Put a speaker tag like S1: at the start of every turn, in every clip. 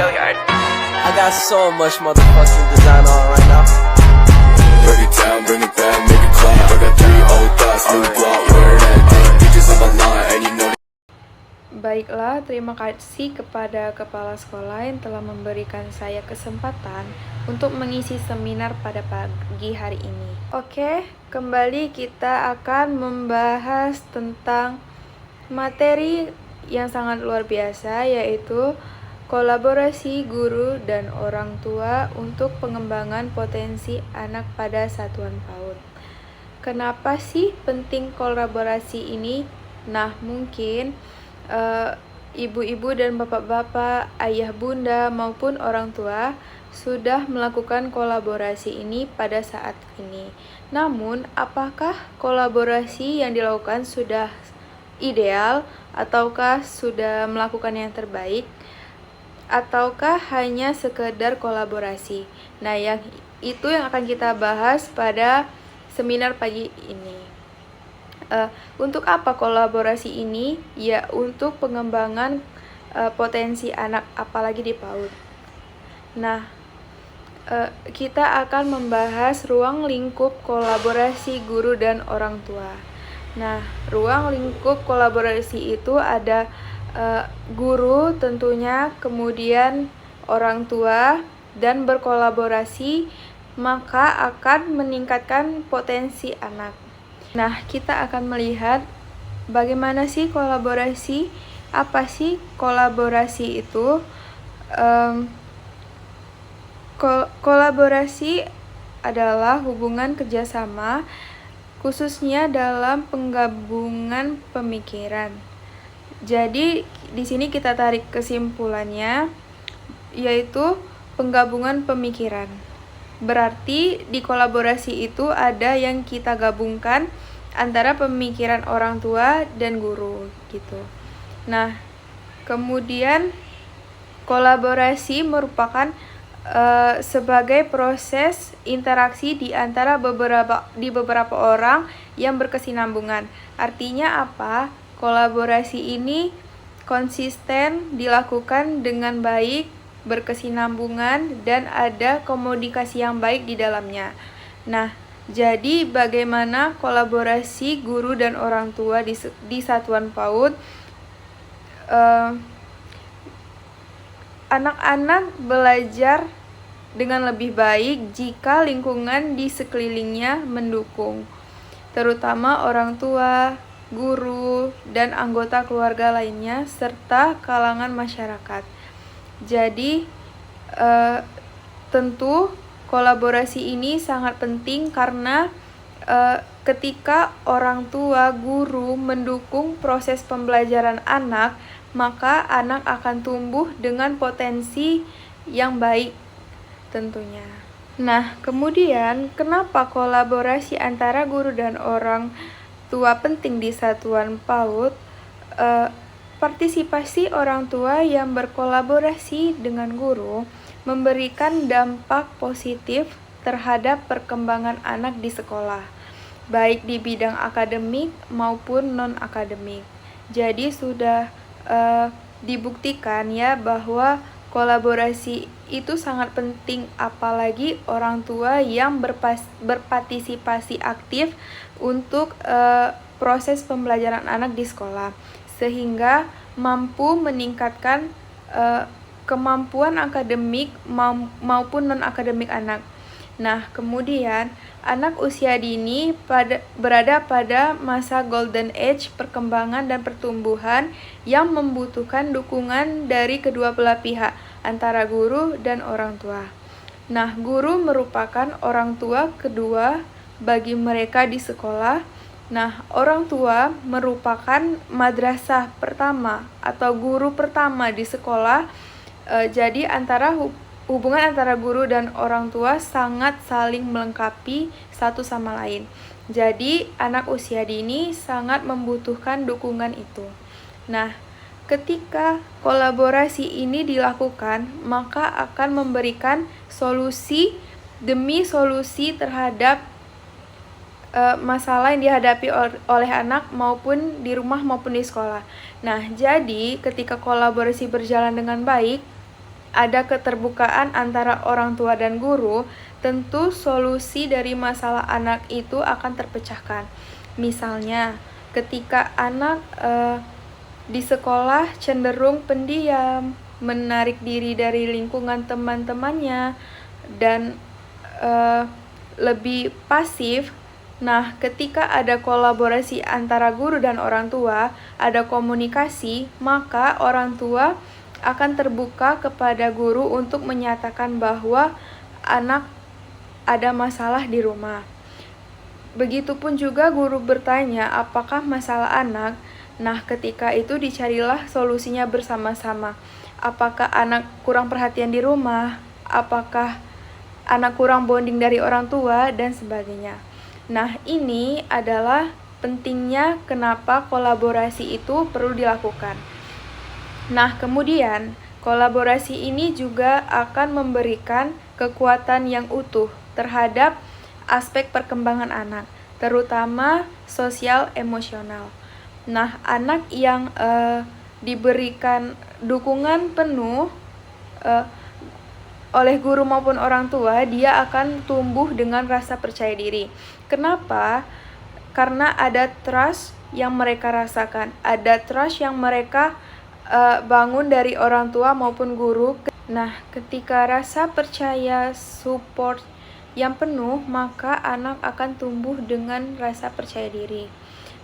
S1: I got so much motherfucking design on right now.
S2: Break it down, bring it back, make it clap. I got 3 old thoughts, new block, where that thing. Bitches on my line, and you know.
S3: Baiklah, terima kasih kepada kepala sekolah yang telah memberikan saya kesempatan untuk mengisi seminar pada pagi hari ini. Oke, kembali kita akan membahas tentang materi yang sangat luar biasa, yaitu kolaborasi guru dan orang tua untuk pengembangan potensi anak pada satuan PAUD. Kenapa sih penting kolaborasi ini? Nah, mungkin ibu-ibu dan bapak-bapak, ayah bunda maupun orang tua sudah melakukan kolaborasi ini pada saat ini. Namun, apakah kolaborasi yang dilakukan sudah ideal ataukah sudah melakukan yang terbaik? Ataukah hanya sekedar kolaborasi? Nah, itu yang akan kita bahas pada seminar pagi ini. Untuk apa kolaborasi ini? Ya, untuk pengembangan potensi anak, apalagi di PAUD. Nah, kita akan membahas ruang lingkup kolaborasi guru dan orang tua. Nah, ruang lingkup kolaborasi itu ada guru tentunya, kemudian orang tua, dan berkolaborasi maka akan meningkatkan potensi anak. Nah, kita akan melihat bagaimana sih kolaborasi, apa sih kolaborasi itu. Kolaborasi adalah hubungan kerjasama, khususnya dalam penggabungan pemikiran. Jadi, di sini kita tarik kesimpulannya, yaitu penggabungan pemikiran. Berarti di kolaborasi itu ada yang kita gabungkan antara pemikiran orang tua dan guru gitu. Nah, kemudian kolaborasi merupakan sebagai proses interaksi di antara beberapa orang yang berkesinambungan. Artinya apa? Kolaborasi ini konsisten dilakukan dengan baik, berkesinambungan, dan ada komunikasi yang baik di dalamnya. Nah, jadi bagaimana kolaborasi guru dan orang tua di satuan PAUD? Anak-anak belajar dengan lebih baik jika lingkungan di sekelilingnya mendukung, terutama orang tua, guru, dan anggota keluarga lainnya, serta kalangan masyarakat. Jadi, tentu kolaborasi ini sangat penting karena ketika orang tua, guru mendukung proses pembelajaran anak, maka anak akan tumbuh dengan potensi yang baik tentunya. Nah, kemudian kenapa kolaborasi antara guru dan orang tua penting di satuan PAUD? Partisipasi orang tua yang berkolaborasi dengan guru memberikan dampak positif terhadap perkembangan anak di sekolah, baik di bidang akademik maupun non-akademik. Jadi sudah dibuktikan ya bahwa kolaborasi itu sangat penting, apalagi orang tua yang berpartisipasi aktif untuk proses pembelajaran anak di sekolah, sehingga mampu meningkatkan kemampuan akademik maupun non-akademik anak. Nah, kemudian anak usia dini berada pada masa golden age perkembangan dan pertumbuhan yang membutuhkan dukungan dari kedua belah pihak, antara guru dan orang tua. Nah, guru merupakan orang tua kedua bagi mereka di sekolah. Nah, orang tua merupakan madrasah pertama atau guru pertama di sekolah. Jadi hubungan antara guru dan orang tua sangat saling melengkapi satu sama lain. Jadi, anak usia dini sangat membutuhkan dukungan itu. Nah, ketika kolaborasi ini dilakukan, maka akan memberikan solusi demi solusi terhadap masalah yang dihadapi oleh anak maupun di rumah maupun di sekolah. Nah, jadi ketika kolaborasi berjalan dengan baik, ada keterbukaan antara orang tua dan guru, tentu solusi dari masalah anak itu akan terpecahkan. Misalnya, ketika anak di sekolah cenderung pendiam, menarik diri dari lingkungan teman-temannya, dan lebih pasif. Nah, ketika ada kolaborasi antara guru dan orang tua, ada komunikasi, maka orang tua akan terbuka kepada guru untuk menyatakan bahwa anak ada masalah di rumah. Begitupun juga guru bertanya apakah masalah anak. Nah, ketika itu dicarilah solusinya bersama-sama. Apakah anak kurang perhatian di rumah? Apakah anak kurang bonding dari orang tua? Dan sebagainya. Nah, ini adalah pentingnya kenapa kolaborasi itu perlu dilakukan. Nah, kemudian kolaborasi ini juga akan memberikan kekuatan yang utuh terhadap aspek perkembangan anak, terutama sosial emosional. Nah, anak yang diberikan dukungan penuh oleh guru maupun orang tua, dia akan tumbuh dengan rasa percaya diri. Kenapa? Karena ada trust yang mereka rasakan, ada trust yang mereka bangun dari orang tua maupun guru. Nah, ketika rasa percaya, support yang penuh, maka anak akan tumbuh dengan rasa percaya diri.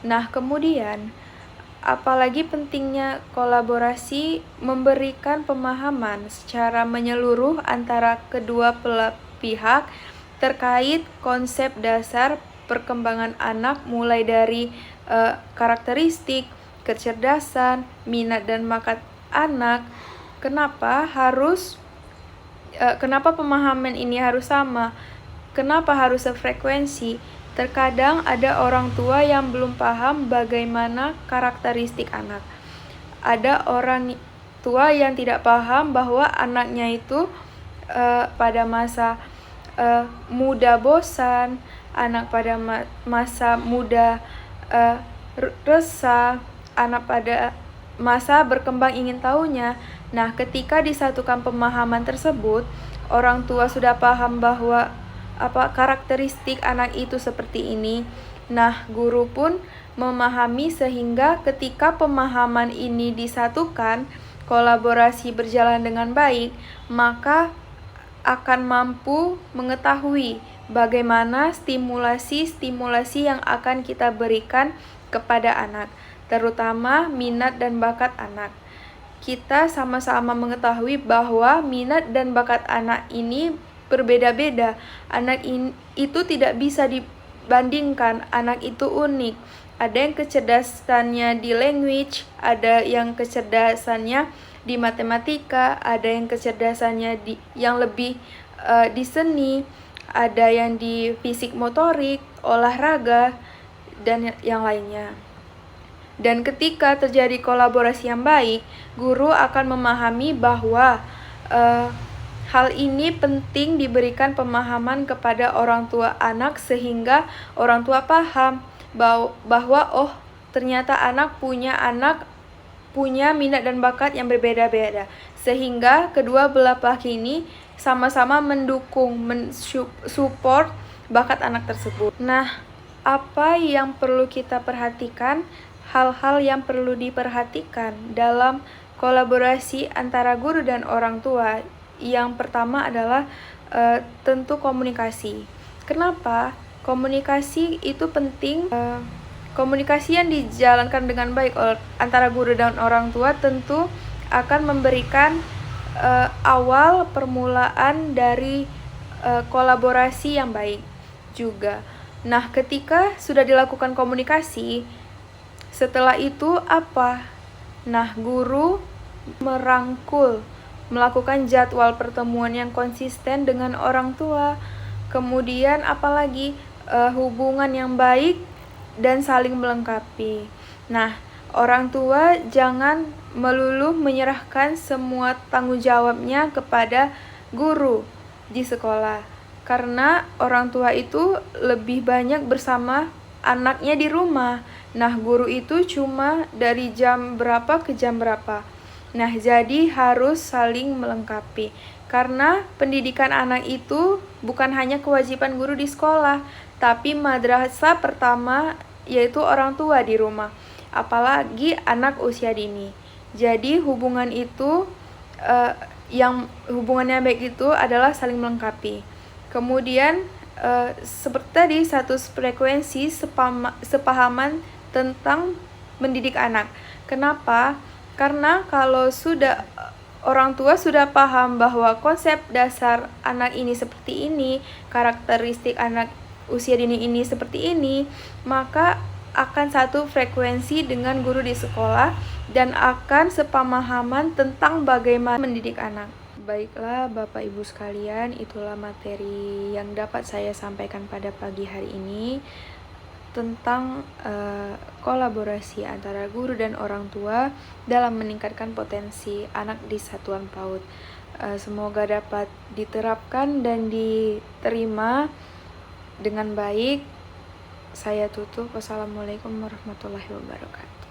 S3: Nah, kemudian apalagi pentingnya kolaborasi memberikan pemahaman secara menyeluruh antara kedua belah pihak terkait konsep dasar perkembangan anak, mulai dari karakteristik, kecerdasan, minat dan bakat anak. Kenapa pemahaman ini harus sama? Kenapa harus sefrekuensi? Terkadang ada orang tua yang belum paham bagaimana karakteristik anak. Ada orang tua yang tidak paham bahwa anaknya itu pada masa muda bosan, anak pada masa muda resah, anak pada masa berkembang ingin tahunya. Nah, ketika disatukan pemahaman tersebut, orang tua sudah paham bahwa karakteristik anak itu seperti ini. Nah, guru pun memahami, sehingga ketika pemahaman ini disatukan, kolaborasi berjalan dengan baik, maka akan mampu mengetahui bagaimana stimulasi yang akan kita berikan kepada anak, terutama minat dan bakat anak. Kita sama-sama mengetahui bahwa minat dan bakat anak ini berbeda-beda. Anak itu tidak bisa dibandingkan, anak itu unik. Ada yang kecerdasannya di language, ada yang kecerdasannya di matematika, ada yang kecerdasannya yang lebih di seni, ada yang di fisik motorik, olahraga, dan yang lainnya. Dan ketika terjadi kolaborasi yang baik, guru akan memahami bahwa hal ini penting diberikan pemahaman kepada orang tua anak, sehingga orang tua paham bahwa ternyata anak punya minat dan bakat yang berbeda-beda, sehingga kedua belah pihak ini sama-sama mendukung, mensupport bakat anak tersebut. Nah, apa yang perlu kita perhatikan? Hal-hal yang perlu diperhatikan dalam kolaborasi antara guru dan orang tua. Yang pertama adalah tentu komunikasi. Kenapa? Komunikasi itu penting. Komunikasi yang dijalankan dengan baik antara guru dan orang tua tentu akan memberikan awal permulaan dari kolaborasi yang baik juga. Nah, ketika sudah dilakukan komunikasi, setelah itu apa? Nah, guru merangkul, melakukan jadwal pertemuan yang konsisten dengan orang tua. Kemudian apalagi hubungan yang baik dan saling melengkapi. Nah, orang tua jangan melulu menyerahkan semua tanggung jawabnya kepada guru di sekolah, karena orang tua itu lebih banyak bersama anaknya di rumah. Nah, guru itu cuma dari jam berapa ke jam berapa. Nah, jadi harus saling melengkapi. Karena pendidikan anak itu bukan hanya kewajiban guru di sekolah, tapi madrasah pertama yaitu orang tua di rumah, apalagi anak usia dini. Jadi hubungan itu yang hubungannya baik itu adalah saling melengkapi. Kemudian seperti tadi, satu frekuensi, sepahaman tentang mendidik anak. Kenapa? Karena kalau sudah orang tua sudah paham bahwa konsep dasar anak ini seperti ini, karakteristik anak usia dini ini seperti ini, maka akan satu frekuensi dengan guru di sekolah dan akan sepemahaman tentang bagaimana mendidik anak. Baiklah Bapak Ibu sekalian, itulah materi yang dapat saya sampaikan pada pagi hari ini tentang kolaborasi antara guru dan orang tua dalam meningkatkan potensi anak di satuan PAUD. Semoga dapat diterapkan dan diterima dengan baik. Saya tutup. Wassalamualaikum warahmatullahi wabarakatuh.